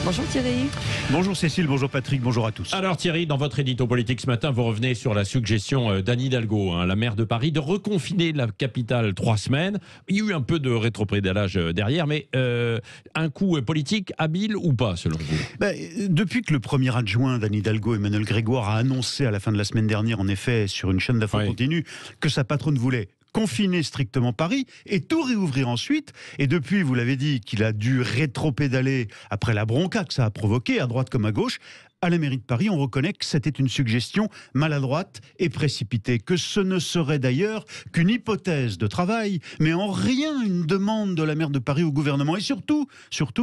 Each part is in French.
Bonjour Thierry. Bonjour Cécile, bonjour Patrick, bonjour à tous. Alors Thierry, dans votre édito politique ce matin, vous revenez sur la suggestion d'Anne Hidalgo, la maire de Paris, de reconfiner la capitale 3 semaines. Il y a eu un peu de rétropédalage derrière, mais un coup politique habile ou pas selon vous? Depuis que le premier adjoint d'Anne Hidalgo, Emmanuel Grégoire, a annoncé à la fin de la semaine dernière, en effet, sur une chaîne d'infos continue, que sa patronne voulait confiner strictement Paris et tout réouvrir ensuite. Et depuis, vous l'avez dit, qu'il a dû rétropédaler après la bronca que ça a provoqué, à droite comme à gauche. À la mairie de Paris, on reconnaît que c'était une suggestion maladroite et précipitée, que ce ne serait d'ailleurs qu'une hypothèse de travail, mais en rien une demande de la maire de Paris au gouvernement. Et surtout,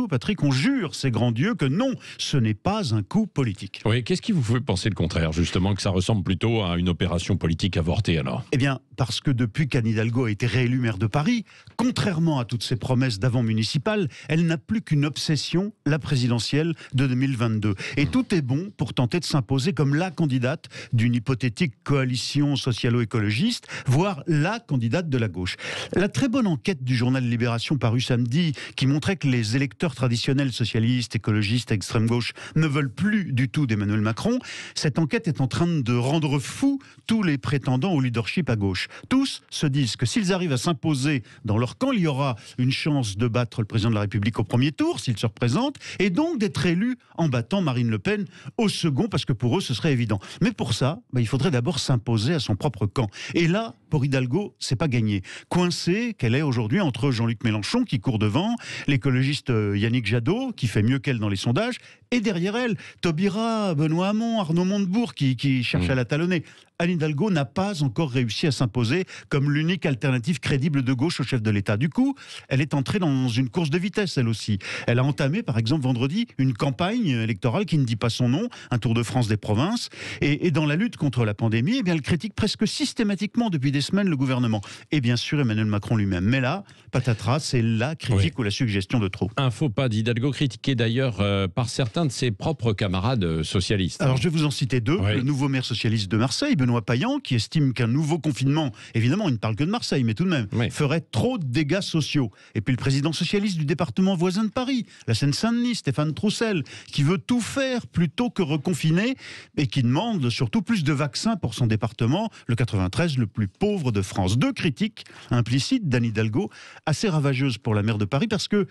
Patrick, on jure, ces grands dieux, que non, ce n'est pas un coup politique. Oui, qu'est-ce qui vous fait penser le contraire, justement, que ça ressemble plutôt à une opération politique avortée alors? Eh bien, parce que depuis qu'Anne Hidalgo a été réélue maire de Paris, contrairement à toutes ses promesses d'avant municipales, elle n'a plus qu'une obsession, la présidentielle de 2022. Et tout est bon pour tenter de s'imposer comme la candidate d'une hypothétique coalition socialo-écologiste, voire la candidate de la gauche. La très bonne enquête du journal Libération parue samedi, qui montrait que les électeurs traditionnels socialistes, écologistes, extrême gauche ne veulent plus du tout d'Emmanuel Macron, cette enquête est en train de rendre fous tous les prétendants au leadership à gauche. Tous se disent que s'ils arrivent à s'imposer dans leur camp, il y aura une chance de battre le président de la République au premier tour, s'il se représente, et donc d'être élu en battant Marine Le Pen au second, parce que pour eux, ce serait évident. Mais pour ça, il faudrait d'abord s'imposer à son propre camp. Et là, pour Hidalgo, c'est pas gagné. Coincée qu'elle est aujourd'hui entre Jean-Luc Mélenchon, qui court devant, l'écologiste Yannick Jadot, qui fait mieux qu'elle dans les sondages, et derrière elle, Taubira, Benoît Hamon, Arnaud Montebourg, qui cherche à la talonner. Anne Hidalgo n'a pas encore réussi à s'imposer comme l'unique alternative crédible de gauche au chef de l'État. Du coup, elle est entrée dans une course de vitesse, elle aussi. Elle a entamé, par exemple, vendredi, une campagne électorale qui ne dit pas son nom, un Tour de France des provinces. Et dans la lutte contre la pandémie, elle critique presque systématiquement depuis des semaines le gouvernement. Et bien sûr, Emmanuel Macron lui-même. Mais là, patatras, c'est la critique ou la suggestion de trop. Un faux pas d'Hidalgo, critiqué d'ailleurs par certains de ses propres camarades socialistes. Alors, je vais vous en citer deux. Le nouveau maire socialiste de Marseille, Benoît Payan, qui estime qu'un nouveau confinement, évidemment, il ne parle que de Marseille, mais tout de même, ferait trop de dégâts sociaux. Et puis le président socialiste du département voisin de Paris, la Seine-Saint-Denis, Stéphane Troussel, qui veut tout faire plutôt que reconfiner, et qui demande surtout plus de vaccins pour son département, le 93, le plus pauvre de France. Deux critiques implicites d'Anne Hidalgo, assez ravageuses pour la maire de Paris, parce que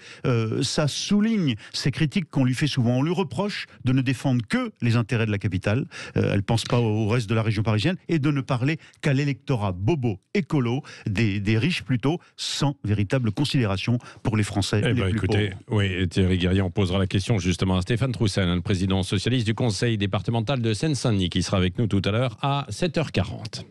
ça souligne ces critiques qu'on lui fait souvent. On lui reproche de ne défendre que les intérêts de la capitale, elle ne pense pas au reste de la région parisienne, et de ne parler qu'à l'électorat bobo, écolo, des riches plutôt, sans véritable considération pour les Français les plus pauvres. Oui, Thierry Guerrier, on posera la question justement à Stéphane Troussel, le président socialiste du conseil départemental de Seine-Saint-Denis, qui sera avec nous tout à l'heure à 7h40.